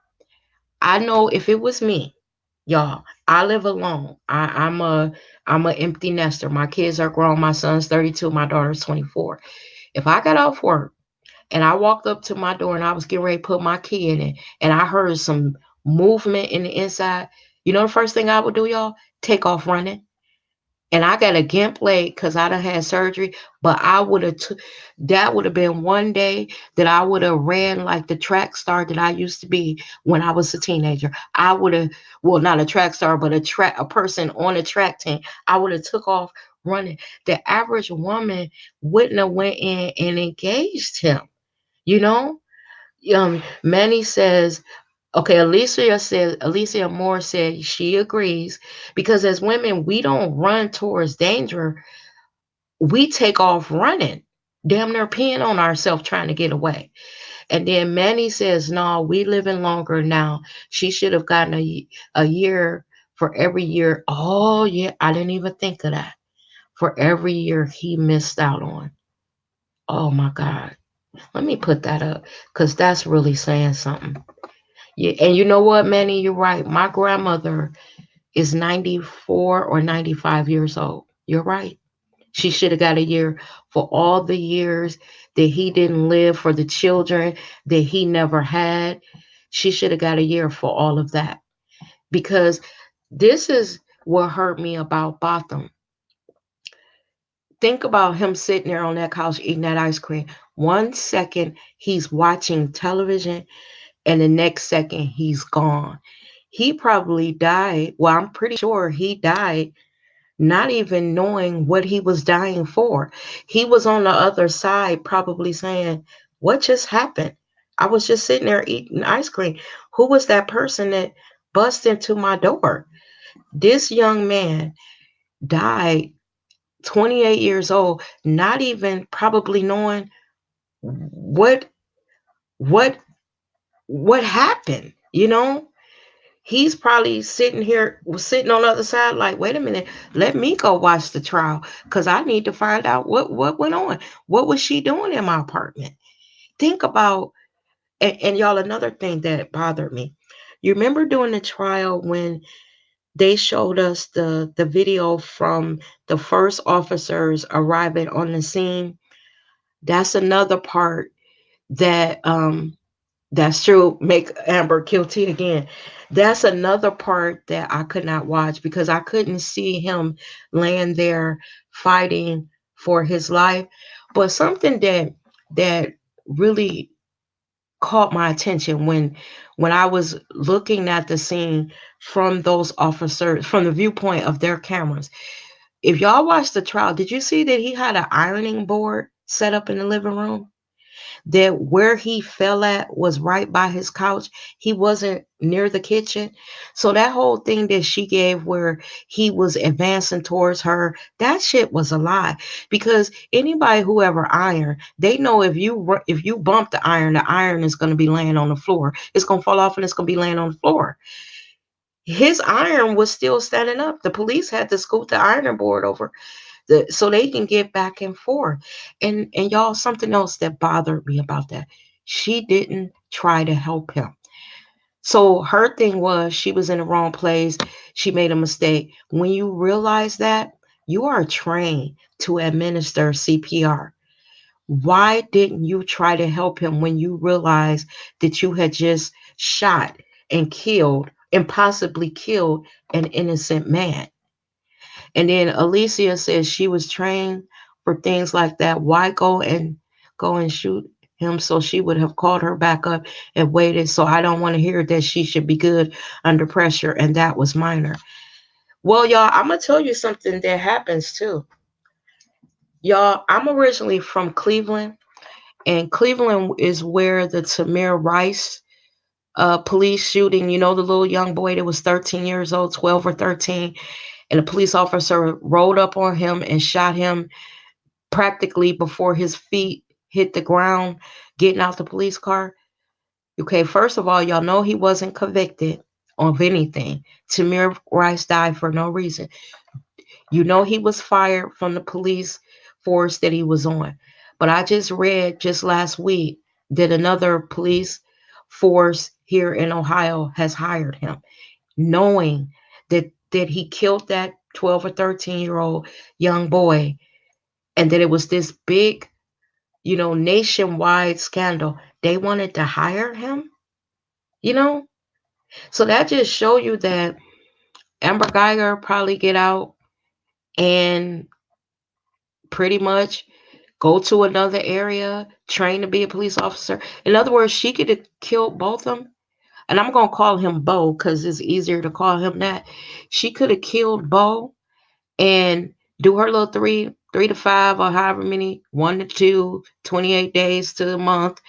I know if it was me, y'all, I live alone. I'm a empty nester. My kids are grown. My son's 32, my daughter's 24. If I got off work and I walked up to my door and I was getting ready to put my key in it and I heard some movement in the inside, you know the first thing I would do, y'all? Take off running. And I got a gimp leg because I done had surgery, but I would have that would have been one day that I would have ran like the track star that I used to be when I was a teenager. I would have, well, not a track star, but a person on a track team. I would have took off running. The average woman wouldn't have went in and engaged him, you know? Manny says, okay, Alicia Moore said she agrees because as women, we don't run towards danger. We take off running, damn near peeing on ourselves trying to get away. And then Manny says, no, we living longer now. She should have gotten a year for every year. Oh, yeah, I didn't even think of that. For every year he missed out on. Oh, my God. Let me put that up because that's really saying something. Yeah, and you know what, Manny, you're right. My grandmother is 94 or 95 years old. You're right. She should have got a year for all the years that he didn't live, for the children that he never had. She should have got a year for all of that. Because this is what hurt me about Botham. Think about him sitting there on that couch eating that ice cream. 1 second he's watching television, and the next second he's gone. He probably died. Well, I'm pretty sure he died not even knowing what he was dying for. He was on the other side, probably saying, what just happened? I was just sitting there eating ice cream. Who was that person that bust into my door? This young man died 28 years old, not even probably knowing what what what happened, you know? He's probably sitting on the other side, like, wait a minute, let me go watch the trial because I need to find out what went on. What was she doing in my apartment? Think about, and y'all, another thing that bothered me. You remember during the trial when they showed us the video from the first officers arriving on the scene? That's another part that that's true. Make Amber guilty again. That's another part that I could not watch because I couldn't see him laying there fighting for his life. But something that really caught my attention when I was looking at the scene from those officers from the viewpoint of their cameras. If y'all watched the trial, did you see that he had an ironing board set up in the living room? That where he fell at was right by his couch. He wasn't near the kitchen. So that whole thing that she gave where he was advancing towards her, that shit was a lie. Because anybody who ever ironed, they know if you bump the iron is going to be laying on the floor. It's going to fall off and it's going to be laying on the floor. His iron was still standing up. The police had to scoot the ironing board over so they can get back and forth. And y'all, something else that bothered me about that, she didn't try to help him. So her thing was she was in the wrong place. She made a mistake. When you realize that, you are trained to administer CPR. Why didn't you try to help him when you realized that you had just shot and killed and possibly killed an innocent man? And then Alicia says she was trained for things like that. Why go and shoot him? So she would have called her back up and waited. So I don't want to hear that she should be good under pressure. And that was minor. Well, y'all, I'm gonna tell you something that happens too. Y'all, I'm originally from Cleveland, and Cleveland is where the Tamir Rice police shooting, you know, the little young boy that was 13 years old, 12 or 13, and a police officer rolled up on him and shot him practically before his feet hit the ground getting out the police car. Okay, first of all, y'all know he wasn't convicted of anything. Tamir Rice died for no reason. You know he was fired from the police force that he was on. But I just read just last week that another police force here in Ohio has hired him, knowing that he killed that 12 or 13-year-old young boy and that it was this big, nationwide scandal. They wanted to hire him, you know? So that just show you that Amber Geiger probably get out and pretty much go to another area, train to be a police officer. In other words, she could have killed both of them. And I'm gonna call him Bo because it's easier to call him that. She could have killed Bo and do her little 3 to 5 or however many, 1 to 2, 28 days to a month,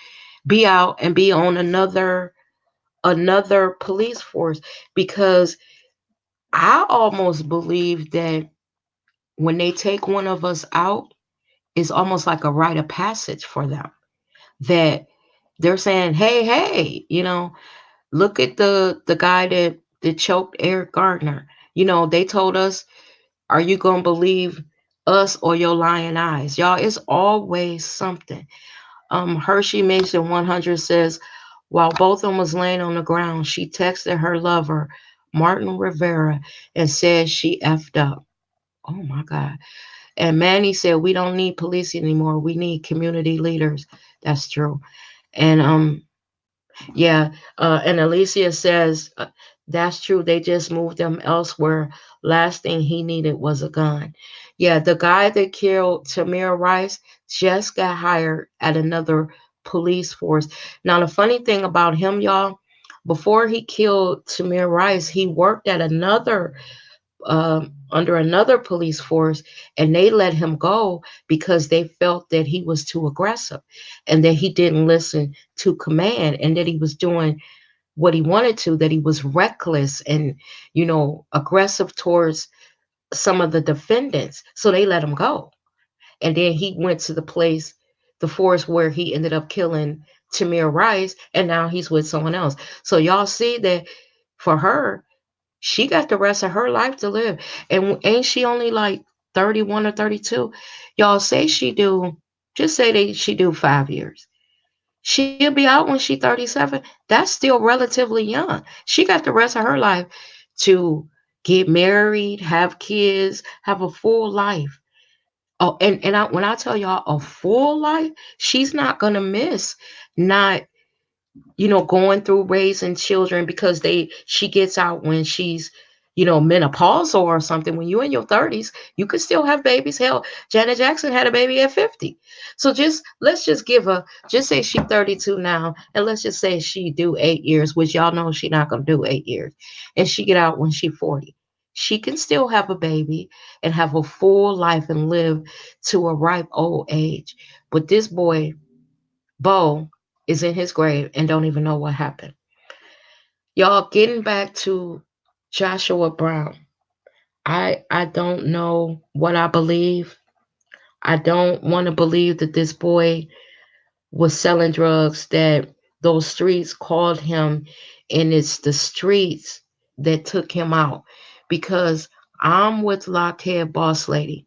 be out and be on another police force, because I almost believe that when they take one of us out, it's almost like a rite of passage for them. That they're saying, "Hey, hey, look at the guy that choked Eric Gardner. They told us, are you gonna believe us or your lying eyes, y'all? It's always something." Hershey Mason 100 says, while Botham was laying on the ground, she texted her lover, Martin Rivera, and said she effed up. Oh my God. And Manny said, we don't need police anymore. We need community leaders. That's true. And yeah, and Alicia says, that's true. They just moved them elsewhere. Last thing he needed was a gun. Yeah, the guy that killed Tamir Rice just got hired at another police force. Now, the funny thing about him, y'all, before he killed Tamir Rice, he worked at under another police force, and they let him go because they felt that he was too aggressive and that he didn't listen to command, and that he was doing what he wanted to, that he was reckless and, aggressive towards some of the defendants. So they let him go. And then he went to the force where he ended up killing Tamir Rice, and now he's with someone else. So y'all see that for her, she got the rest of her life to live. And ain't she only like 31 or 32? Y'all say she do, just say she do 5 years. She'll be out when she's 37. That's still relatively young. She got the rest of her life to get married, have kids, have a full life. Oh, and when I tell y'all a full life, she's not gonna miss not going through raising children, because she gets out when she's, menopausal or something. When you're in your 30s, you could still have babies. Hell, Janet Jackson had a baby at 50. So let's just give her, just say she's 32 now, and let's just say she do 8 years, which y'all know she's not gonna do 8 years, and she get out when she's 40. She can still have a baby and have a full life and live to a ripe old age. But this boy, Bo, is in his grave and don't even know what happened. Y'all, getting back to Joshua Brown, I don't know what I believe. I don't want to believe that this boy was selling drugs, that those streets called him, and it's the streets that took him out. Because I'm with Lockheed Boss Lady.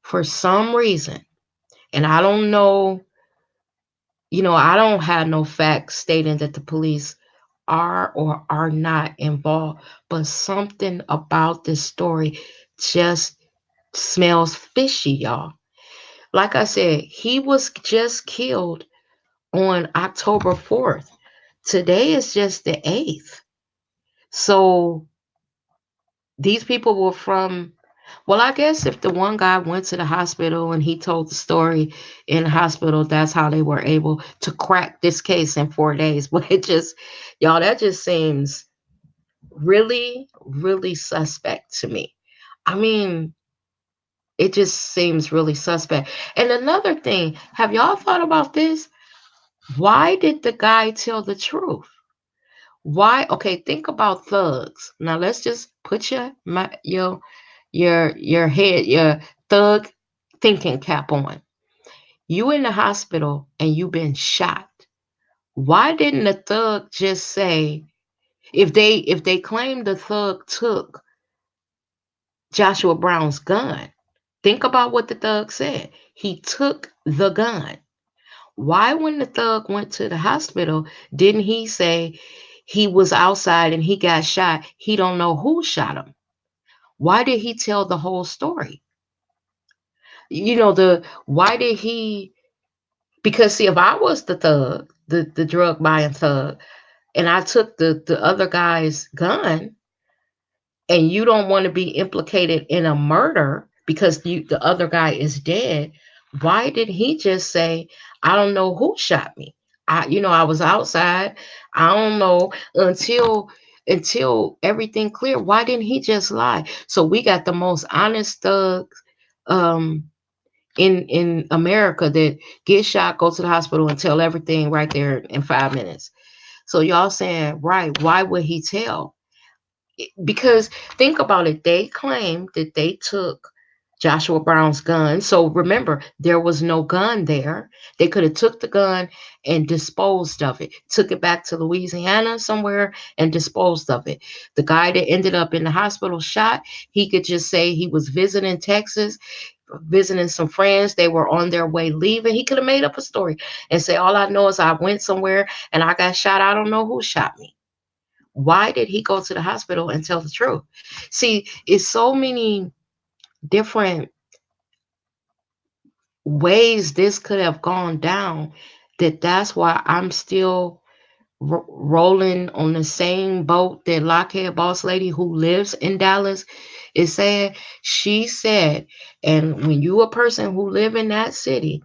For some reason, and I don't know, I don't have no facts stating that the police are or are not involved, but something about this story just smells fishy, y'all. Like I said, he was just killed on October 4th. Today is just the 8th. So these people were from, well, I guess if the one guy went to the hospital and he told the story in the hospital, that's how they were able to crack this case in 4 days. But y'all, that just seems really, really suspect to me. I mean, it just seems really suspect. And another thing, have y'all thought about this? Why did the guy tell the truth? Why? Okay, think about thugs. Now let's just put your head, your thug thinking cap on. You in the hospital and you been shot. Why didn't the thug just say, if they claim the thug took Joshua Brown's gun, think about what the thug said. He took the gun. Why, when the thug went to the hospital, didn't he say he was outside and he got shot? He don't know who shot him. Why did he tell the whole story? Why did he? Because see, if I was the thug, the drug buying thug, and I took the other guy's gun, and you don't want to be implicated in a murder because the other guy is dead, why did he just say, I don't know who shot me? I was outside. I don't know until everything clear. Why didn't he just lie? So we got the most honest thug um in America that get shot, go to the hospital, and tell everything right there in 5 minutes. So y'all saying, right, why would he tell? Because think about it, they claim that they took Joshua Brown's gun. So remember, there was no gun there. They could have took the gun and disposed of it, took it back to Louisiana somewhere and disposed of it. The guy that ended up in the hospital shot, he could just say he was visiting Texas, visiting some friends. They were on their way leaving. He could have made up a story and say, all I know is I went somewhere and I got shot. I don't know who shot me. Why did he go to the hospital and tell the truth? See, it's so many different ways this could have gone down that's why I'm still rolling on the same boat that Lockheed boss lady who lives in Dallas is saying. She said, and when you a person who live in that city,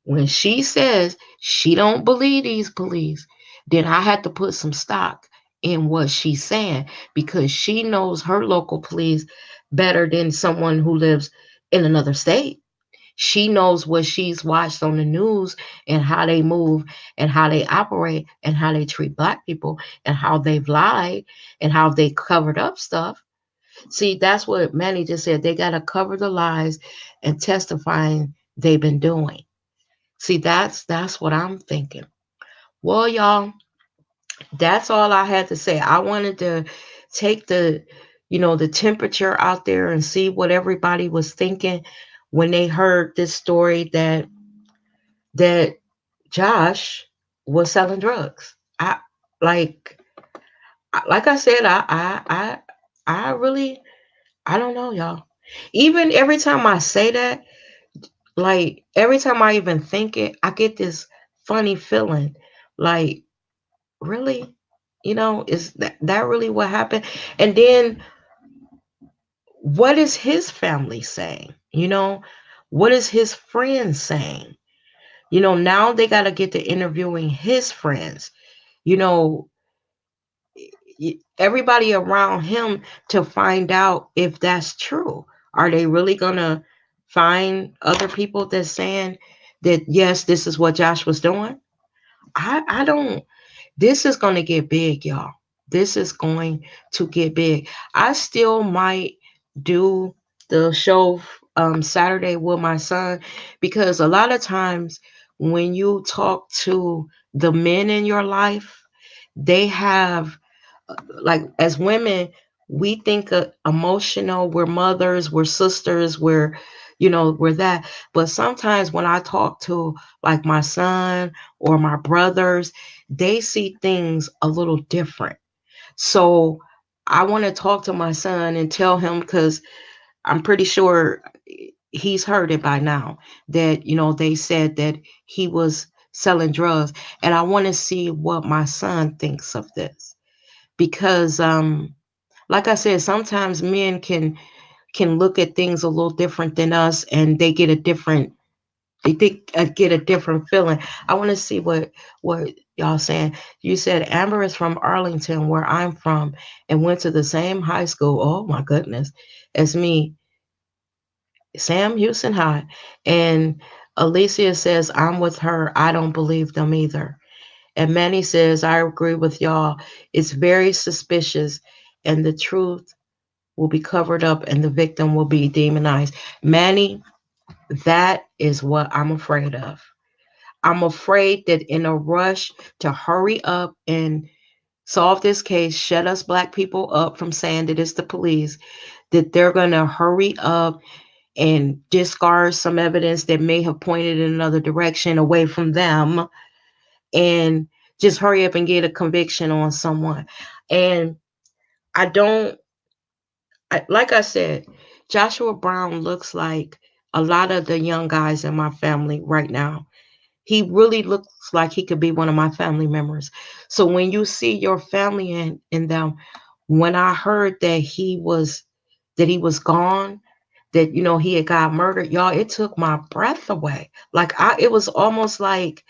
when she says she don't believe these police, then I had to put some stock in what she's saying because she knows her local police better than someone who lives in another state. She knows what she's watched on the news and how they move and how they operate and how they treat black people and how they've lied and how they covered up stuff. See, that's what Manny just said. They got to cover the lies and testifying they've been doing. See, that's what I'm thinking. Well, y'all, that's all I had to say. I wanted to take the temperature out there and see what everybody was thinking when they heard this story that Josh was selling drugs. I like like I said, I really I don't know, y'all. Even every time I say that, like every time I even think it, I get this funny feeling. Like, really? Is that really what happened? And then what is his family saying? What is his friends saying? Now they got to get to interviewing his friends. You know, everybody around him to find out if that's true. Are they really gonna find other people that's saying that yes, this is what Josh was doing? I don't. This is going to get big, y'all. This is going to get big. I still might do the show Saturday with my son because a lot of times when you talk to the men in your life, they have, like, as women, we think emotional, we're mothers, we're sisters, we're that. But sometimes when I talk to like my son or my brothers, they see things a little different. So I want to talk to my son and tell him, because I'm pretty sure he's heard it by now, that they said that he was selling drugs, and I want to see what my son thinks of this because like I said, sometimes men can look at things a little different than us, and they get a different feeling. I want to see what y'all saying. You said Amber is from Arlington, where I'm from, and went to the same high school. Oh my goodness, as me, Sam Houston High. And Alicia says I'm with her. I don't believe them either. And Manny says I agree with y'all. It's very suspicious, and the truth will be covered up and the victim will be demonized. Manny, that is what I'm afraid of. I'm afraid that in a rush to hurry up and solve this case, shut us black people up from saying that it's the police, that they're going to hurry up and discard some evidence that may have pointed in another direction away from them and just hurry up and get a conviction on someone. And I don't like I said, Joshua Brown looks like a lot of the young guys in my family right now. He really looks like he could be one of my family members. So when you see your family in them, when I heard that he was gone, that he had got murdered, y'all, it took my breath away. Like it was almost like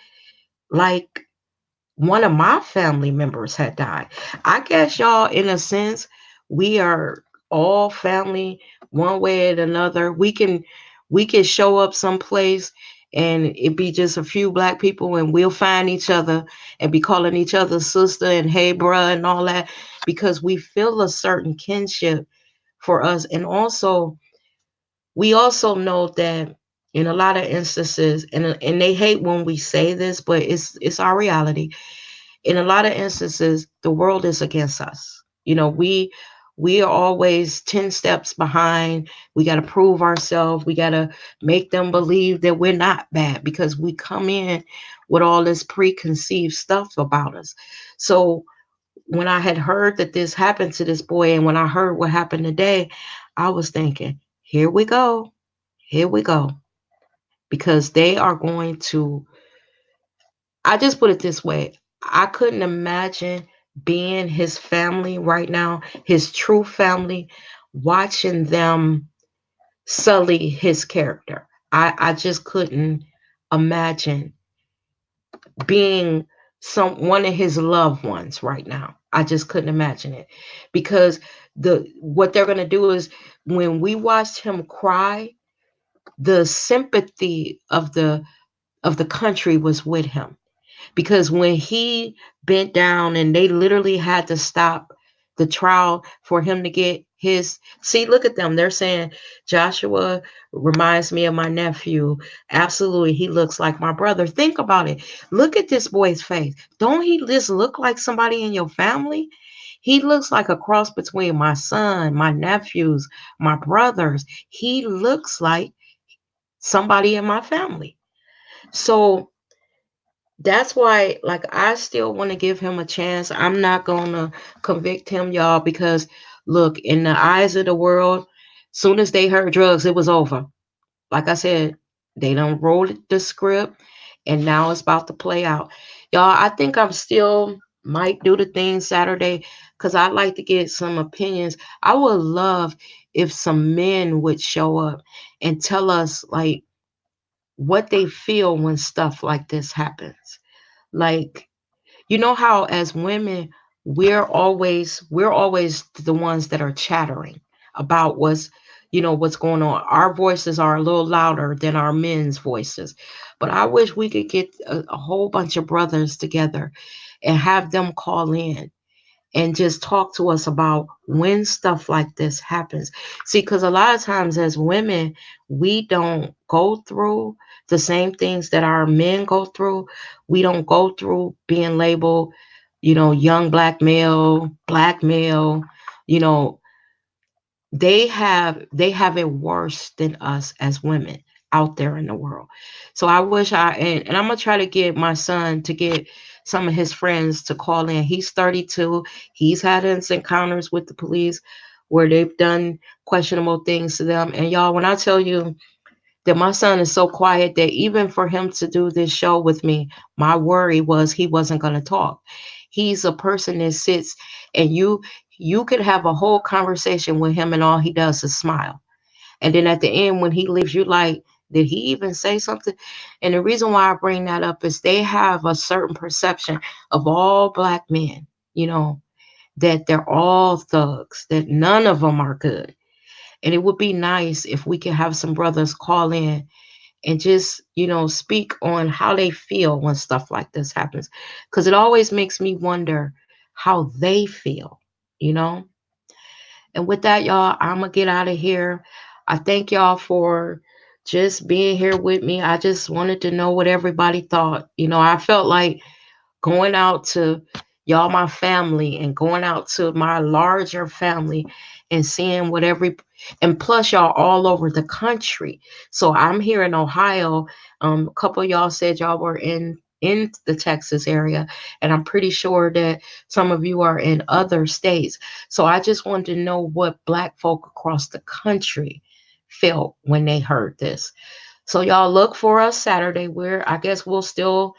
one of my family members had died. I guess, y'all, in a sense, we are all family one way or another. We could show up someplace and it be just a few black people and we'll find each other and be calling each other sister and hey bruh and all that because we feel a certain kinship for us. And also, we also know that in a lot of instances, and they hate when we say this, but it's our reality. In a lot of instances, the world is against us. We are always 10 steps behind. We got to prove ourselves. We got to make them believe that we're not bad because we come in with all this preconceived stuff about us. So when I had heard that this happened to this boy, and when I heard what happened today, I was thinking, here we go. Here we go. Because they are going to, I just put it this way, I couldn't imagine being his family right now, his true family, watching them sully his character. I just couldn't imagine being one of his loved ones right now. I just couldn't imagine it because what they're gonna do is when we watched him cry, the sympathy of the country was with him because when he bent down and they literally had to stop the trial for him to get his, see, look at them, they're saying Joshua reminds me of my nephew, absolutely, he looks like my brother. Think about it, look at this boy's face, don't he just look like somebody in your family? He looks like a cross between my son, my nephews, my brothers. He looks like somebody in my family. So that's why, like, I still want to give him a chance. I'm not gonna convict him, y'all, because look, in the eyes of the world, soon as they heard drugs, it was over. Like I said, they don't roll the script, and now it's about to play out. Y'all, I think I'm still might do the thing Saturday because I'd like to get some opinions. I would love if some men would show up and tell us like what they feel when stuff like this happens. Like, you know how as women we're always the ones that are chattering about what's going on. Our voices are a little louder than our men's voices. But I wish we could get a whole bunch of brothers together and have them call in and just talk to us about when stuff like this happens. See, because a lot of times as women, we don't go through the same things that our men go through. We don't go through being labeled, young black male, you know, they have it worse than us as women out there in the world. So I wish and I'm gonna try to get my son to get some of his friends to call in. He's 32. He's had encounters with the police where they've done questionable things to them. And y'all, when I tell you that my son is so quiet that even for him to do this show with me, my worry was he wasn't going to talk. He's a person that sits and you could have a whole conversation with him and all he does is smile. And then at the end when he leaves you like, did he even say something? And the reason why I bring that up is they have a certain perception of all black men, that they're all thugs, that none of them are good. And it would be nice if we could have some brothers call in and just, speak on how they feel when stuff like this happens. Because it always makes me wonder how they feel, you know? And with that, y'all, I'm going to get out of here. I thank y'all for just being here with me. I just wanted to know what everybody thought. I felt like going out to y'all, my family, and going out to my larger family and seeing and plus y'all all over the country. So I'm here in Ohio. A couple of y'all said y'all were in the Texas area, and I'm pretty sure that some of you are in other states. So I just wanted to know what black folk across the country felt when they heard this. So y'all look for us Saturday. I guess we'll still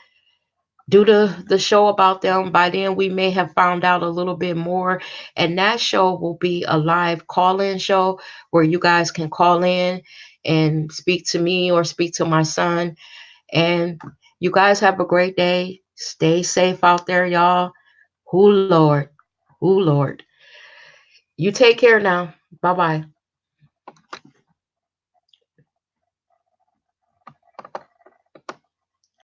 do the show about them. By then we may have found out a little bit more, and that show will be a live call-in show where you guys can call in and speak to me or speak to my son. And you guys have a great day. Stay safe out there, y'all. Who Lord, who Lord. You take care now. Bye bye.